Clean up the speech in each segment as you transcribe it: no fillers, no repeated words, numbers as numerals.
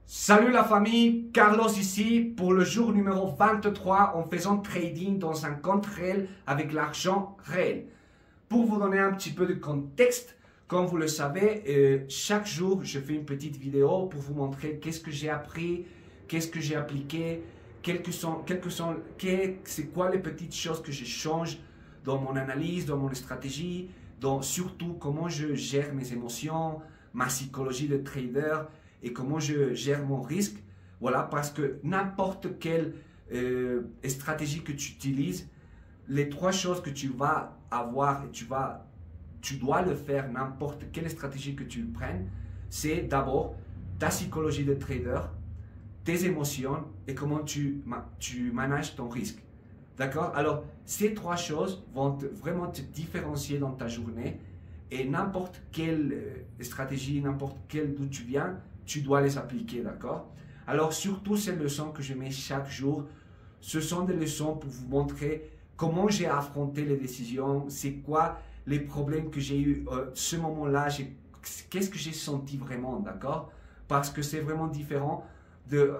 Salut la famille, Carlos ici pour le jour numéro 23 en faisant trading dans un compte réel avec l'argent réel. Pour vous donner un petit peu de contexte, comme vous le savez, chaque jour je fais une petite vidéo pour vous montrer qu'est-ce que j'ai appris, qu'est-ce que j'ai appliqué, c'est quoi les petites choses que je change dans mon analyse, dans mon stratégie, dans surtout comment je gère mes émotions, ma psychologie de trader et comment je gère mon risque. Voilà, parce que n'importe quelle stratégie que tu utilises, les trois choses que tu vas avoir et tu dois le faire, n'importe quelle stratégie que tu prennes, c'est d'abord ta psychologie de trader, tes émotions et comment tu manages ton risque. D'accord? Alors, ces trois choses vont vraiment te différencier dans ta journée et n'importe quelle stratégie, n'importe quelle d'où tu viens, tu dois les appliquer, d'accord? Alors, surtout ces leçons que je mets chaque jour, ce sont des leçons pour vous montrer comment j'ai affronté les décisions, c'est quoi les problèmes que j'ai eu ce moment-là, qu'est-ce que j'ai senti vraiment, d'accord? Parce que c'est vraiment différent de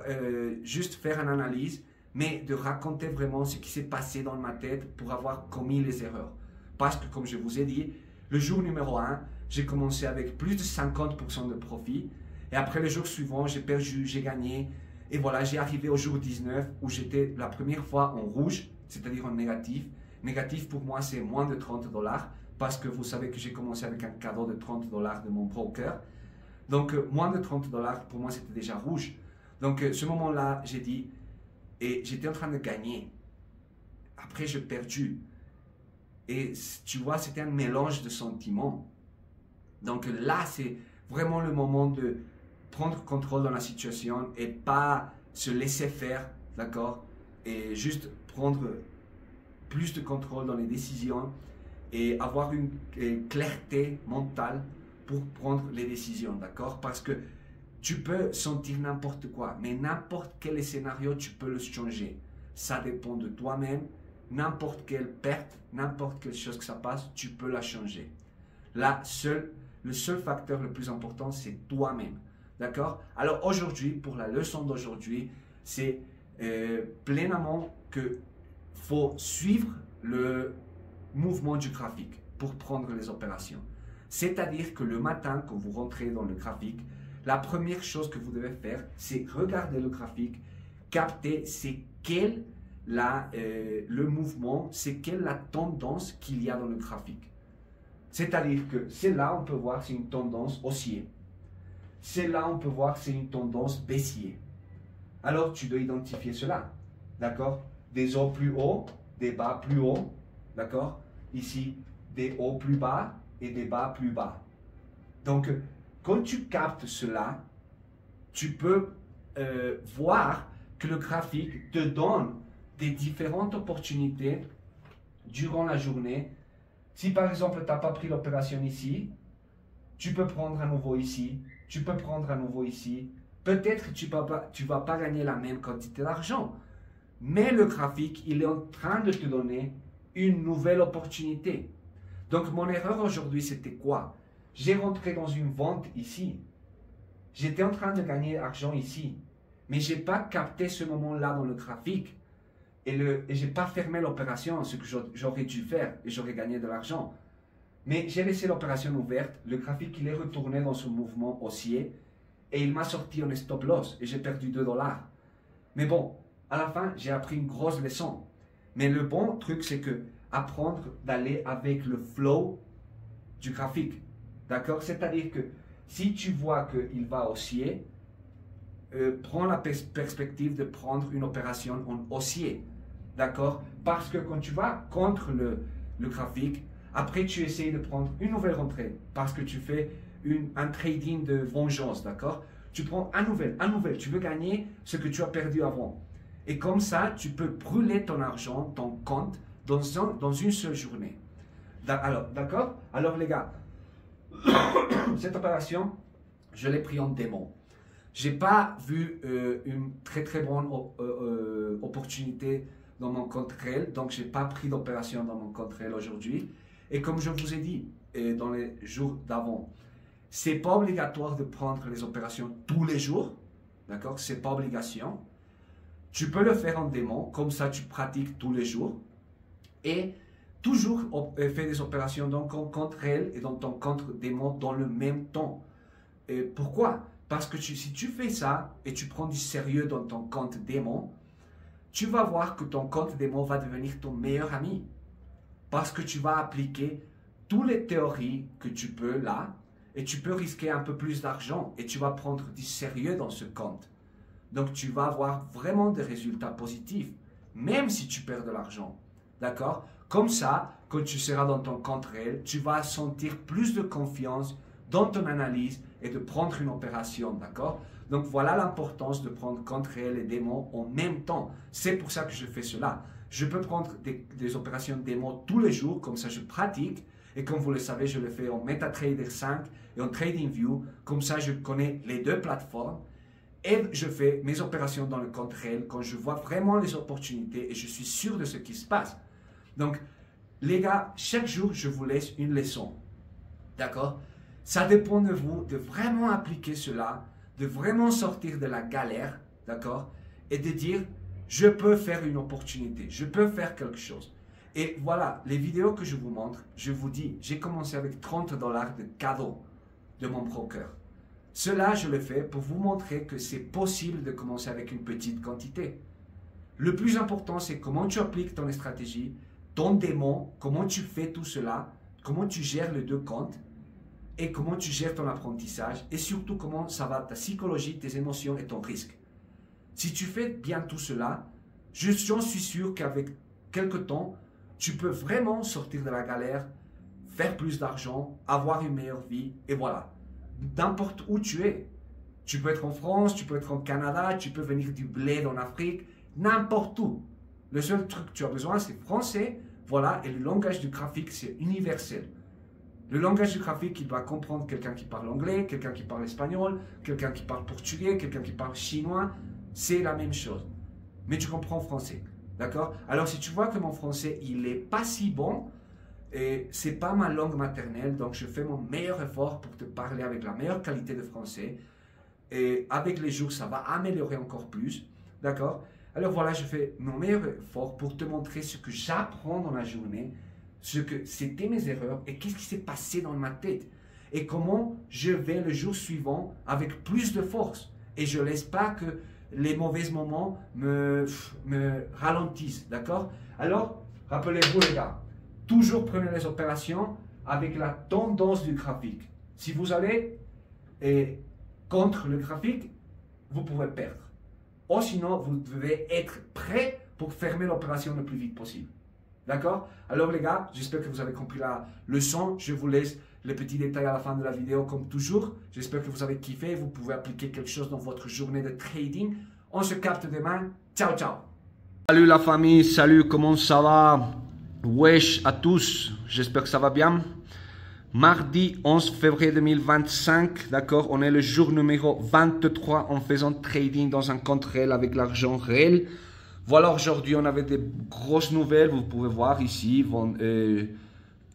juste faire une analyse, mais de raconter vraiment ce qui s'est passé dans ma tête pour avoir commis les erreurs. Parce que, comme je vous ai dit, le jour numéro 1, j'ai commencé avec plus de 50% de profit. Et après le jour suivant, j'ai perdu, j'ai gagné. Et voilà, j'ai arrivé au jour 19 où j'étais la première fois en rouge, c'est-à-dire en négatif. Négatif pour moi, c'est moins de 30 $. Parce que vous savez que j'ai commencé avec un cadeau de 30 $ de mon broker. Donc, moins de 30 $, pour moi, c'était déjà rouge. Donc, ce moment-là, j'ai dit, et j'étais en train de gagner. Après, j'ai perdu. Et tu vois, c'était un mélange de sentiments. Donc là, c'est vraiment le moment de prendre contrôle dans la situation et pas se laisser faire, d'accord? Et juste prendre plus de contrôle dans les décisions et avoir une clarté mentale pour prendre les décisions, d'accord? Parce que tu peux sentir n'importe quoi, mais n'importe quel scénario, tu peux le changer. Ça dépend de toi-même. N'importe quelle perte, n'importe quelle chose que ça passe, tu peux la changer. Le seul facteur le plus important, c'est toi-même. D'accord? Alors aujourd'hui, pour la leçon d'aujourd'hui, c'est pleinement qu'il faut suivre le mouvement du graphique pour prendre les opérations. C'est-à-dire que le matin, quand vous rentrez dans le graphique, la première chose que vous devez faire, c'est regarder le graphique, capter c'est quel le mouvement, c'est quelle la tendance qu'il y a dans le graphique. C'est-à-dire que c'est là on peut voir c'est une tendance haussière. C'est là on peut voir c'est une tendance baissière. Alors tu dois identifier cela. D'accord? Des hauts plus hauts, des bas plus hauts. D'accord? Ici, des hauts plus bas et des bas plus bas. Donc, quand tu captes cela, tu peux voir que le graphique te donne des différentes opportunités durant la journée. Si par exemple tu n'as pas pris l'opération ici, tu peux prendre à nouveau ici, tu peux prendre à nouveau ici. Peut-être que tu ne vas pas gagner la même quantité d'argent, mais le graphique, il est en train de te donner une nouvelle opportunité. Donc mon erreur aujourd'hui, c'était quoi? J'ai rentré dans une vente ici. J'étais en train de gagner argent ici, mais je n'ai pas capté ce moment-là dans le graphique. Et je n'ai pas fermé l'opération, ce que j'aurais dû faire, et j'aurais gagné de l'argent. Mais j'ai laissé l'opération ouverte, le graphique il est retourné dans ce mouvement haussier, et il m'a sorti un stop loss, et j'ai perdu 2 $. Mais bon, à la fin, j'ai appris une grosse leçon. Mais le bon truc, c'est que apprendre d'aller avec le flow du graphique. D'accord? C'est-à-dire que si tu vois qu'il va haussier, prends la perspective de prendre une opération en haussier. D'accord? Parce que quand tu vas contre le graphique, après tu essayes de prendre une nouvelle rentrée parce que tu fais un trading de vengeance. D'accord? Tu prends un nouvel, tu veux gagner ce que tu as perdu avant. Et comme ça, tu peux brûler ton argent, ton compte, dans une seule journée. Alors, d'accord? Alors les gars, cette opération, je l'ai pris en démo. Je n'ai pas vu une très très bonne opportunité dans mon compte réel, donc je n'ai pas pris d'opération dans mon compte réel aujourd'hui. Et comme je vous ai dit dans les jours d'avant, ce n'est pas obligatoire de prendre les opérations tous les jours, D'accord? Ce n'est pas obligation. Tu peux le faire en démo, comme ça tu pratiques tous les jours. Et toujours faire des opérations dans ton compte réel et dans ton compte démo dans le même temps. Et pourquoi? Parce que si tu fais ça et tu prends du sérieux dans ton compte démo, tu vas voir que ton compte démo va devenir ton meilleur ami. Parce que tu vas appliquer toutes les théories que tu peux là et tu peux risquer un peu plus d'argent et tu vas prendre du sérieux dans ce compte. Donc tu vas avoir vraiment des résultats positifs, même si tu perds de l'argent. D'accord? Comme ça, quand tu seras dans ton compte réel, tu vas sentir plus de confiance dans ton analyse et de prendre une opération. D'accord? Donc voilà l'importance de prendre compte réel et démo en même temps. C'est pour ça que je fais cela. Je peux prendre des opérations démo tous les jours, comme ça je pratique. Et comme vous le savez, je le fais en MetaTrader 5 et en TradingView. Comme ça, je connais les deux plateformes. Et je fais mes opérations dans le compte réel quand je vois vraiment les opportunités et je suis sûr de ce qui se passe. Donc, les gars, chaque jour, je vous laisse une leçon. D'accord? Ça dépend de vous de vraiment appliquer cela, de vraiment sortir de la galère, d'accord? Et de dire, je peux faire une opportunité, je peux faire quelque chose. Et voilà, les vidéos que je vous montre, je vous dis, j'ai commencé avec 30 $ de cadeau de mon broker. Cela, je le fais pour vous montrer que c'est possible de commencer avec une petite quantité. Le plus important, c'est comment tu appliques ton stratégie, ton démon, comment tu fais tout cela, comment tu gères les deux comptes et comment tu gères ton apprentissage et surtout comment ça va ta psychologie, tes émotions et ton risque. Si tu fais bien tout cela, j'en suis sûr qu'avec quelques temps, tu peux vraiment sortir de la galère, faire plus d'argent, avoir une meilleure vie et voilà. N'importe où tu es. Tu peux être en France, tu peux être au Canada, tu peux venir du bled en Afrique, n'importe où. Le seul truc que tu as besoin, c'est français, voilà, et le langage du graphique, c'est universel. Le langage du graphique, il doit comprendre quelqu'un qui parle anglais, quelqu'un qui parle espagnol, quelqu'un qui parle portugais, quelqu'un qui parle chinois, c'est la même chose. Mais tu comprends français, d'accord? Alors si tu vois que mon français, il n'est pas si bon, et c'est pas ma langue maternelle, donc je fais mon meilleur effort pour te parler avec la meilleure qualité de français. Et avec les jours, ça va améliorer encore plus. D'accord? Alors voilà, je fais mon meilleur effort pour te montrer ce que j'apprends dans la journée, ce que c'était mes erreurs et qu'est-ce qui s'est passé dans ma tête. Et comment je vais le jour suivant avec plus de force. Et je ne laisse pas que les mauvais moments me ralentissent. D'accord? Alors, rappelez-vous les gars. Toujours prenez les opérations avec la tendance du graphique. Si vous allez contre le graphique, vous pouvez perdre. Ou sinon, vous devez être prêt pour fermer l'opération le plus vite possible. D'accord? Alors les gars, j'espère que vous avez compris la leçon. Je vous laisse les petits détails à la fin de la vidéo comme toujours. J'espère que vous avez kiffé. Vous pouvez appliquer quelque chose dans votre journée de trading. On se capte demain. Ciao, ciao. Salut la famille, salut, comment ça va? Wesh à tous, j'espère que ça va bien. Mardi 11 février 2025, d'accord, on est le jour numéro 23 en faisant trading dans un compte réel avec l'argent réel. Voilà, aujourd'hui on avait des grosses nouvelles, vous pouvez voir ici,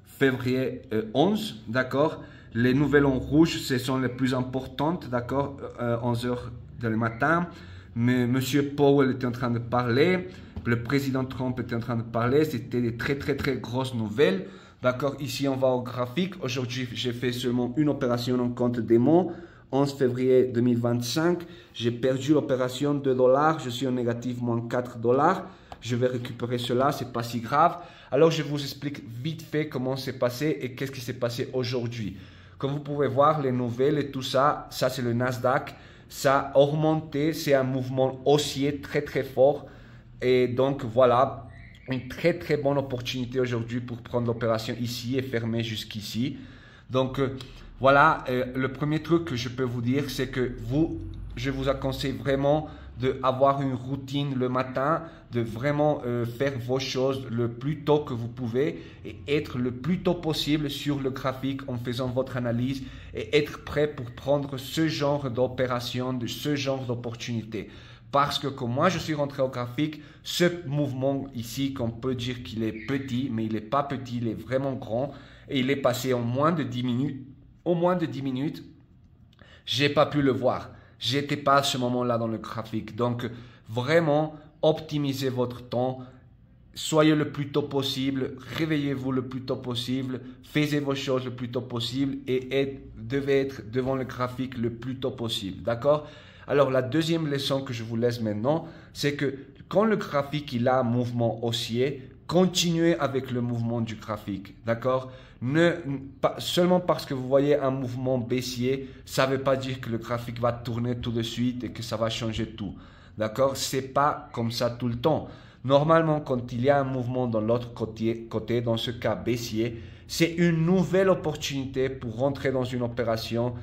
février 11, d'accord. Les nouvelles en rouge, ce sont les plus importantes, d'accord, 11 h du matin. Mais M. Powell était en train de parler. Le président Trump était en train de parler, c'était des très grosses nouvelles. D'accord, ici on va au graphique. Aujourd'hui, j'ai fait seulement une opération en compte démo. 11 février 2025, j'ai perdu l'opération de $. Je suis en négatif moins 4 $. Je vais récupérer cela, c'est pas si grave. Alors, je vous explique vite fait comment c'est passé et qu'est-ce qui s'est passé aujourd'hui. Comme vous pouvez voir, les nouvelles et tout ça, ça c'est le Nasdaq. Ça a remonté, c'est un mouvement haussier très fort. Et donc voilà, une très bonne opportunité aujourd'hui pour prendre l'opération ici et fermer jusqu'ici. Donc voilà, le premier truc que je peux vous dire, c'est que je vous conseille vraiment d'avoir une routine le matin, de vraiment faire vos choses le plus tôt que vous pouvez et être le plus tôt possible sur le graphique en faisant votre analyse et être prêt pour prendre ce genre d'opération, ce genre d'opportunité. Parce que comme moi je suis rentré au graphique, ce mouvement ici, qu'on peut dire qu'il est petit, mais il n'est pas petit, il est vraiment grand et il est passé en moins de 10 minutes. Au moins de 10 minutes, j'ai pas pu le voir. j'étais pas à ce moment-là dans le graphique. Donc, vraiment, optimisez votre temps. Soyez le plus tôt possible, réveillez-vous le plus tôt possible, faites vos choses le plus tôt possible et devez être devant le graphique le plus tôt possible. D'accord? Alors, la deuxième leçon que je vous laisse maintenant, c'est que quand le graphique il a un mouvement haussier, continuez avec le mouvement du graphique. D'accord? Pas seulement parce que vous voyez un mouvement baissier, ça ne veut pas dire que le graphique va tourner tout de suite et que ça va changer tout. D'accord? C'est pas comme ça tout le temps. Normalement, quand il y a un mouvement dans l'autre côté, dans ce cas baissier, c'est une nouvelle opportunité pour rentrer dans une opération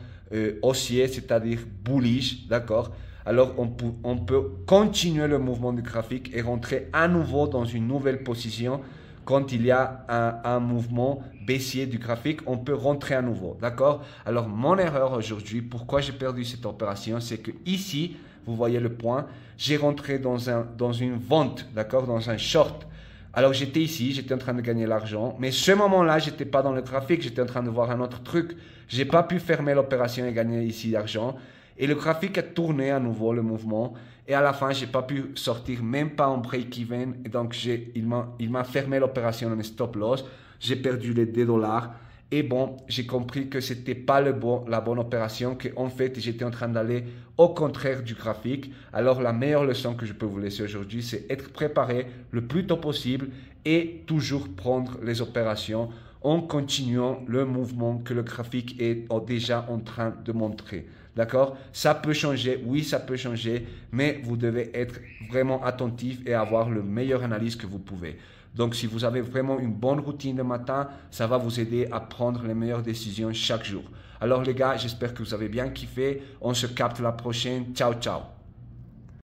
haussier, c'est-à-dire bullish, d'accord? Alors, on peut continuer le mouvement du graphique et rentrer à nouveau dans une nouvelle position. Quand il y a un mouvement baissier du graphique, on peut rentrer à nouveau, d'accord? Alors, mon erreur aujourd'hui, pourquoi j'ai perdu cette opération, c'est que ici, vous voyez le point, j'ai rentré dans une vente, d'accord, dans un short. Alors, j'étais ici, j'étais en train de gagner l'argent, mais ce moment-là, je n'étais pas dans le graphique, j'étais en train de voir un autre truc. Je n'ai pas pu fermer l'opération et gagner ici l'argent. Et le graphique a tourné à nouveau, le mouvement. Et à la fin, je n'ai pas pu sortir, même pas en break-even. Et donc, il m'a fermé l'opération en stop loss. J'ai perdu les 2 $. Et bon, j'ai compris que ce n'était pas la bonne opération, qu'en fait, j'étais en train d'aller au contraire du graphique. Alors, la meilleure leçon que je peux vous laisser aujourd'hui, c'est être préparé le plus tôt possible et toujours prendre les opérations en continuant le mouvement que le graphique est déjà en train de montrer. D'accord? Ça peut changer, oui, ça peut changer, mais vous devez être vraiment attentif et avoir le meilleur analyse que vous pouvez. Donc, si vous avez vraiment une bonne routine le matin, ça va vous aider à prendre les meilleures décisions chaque jour. Alors les gars, j'espère que vous avez bien kiffé. On se capte la prochaine. Ciao, ciao.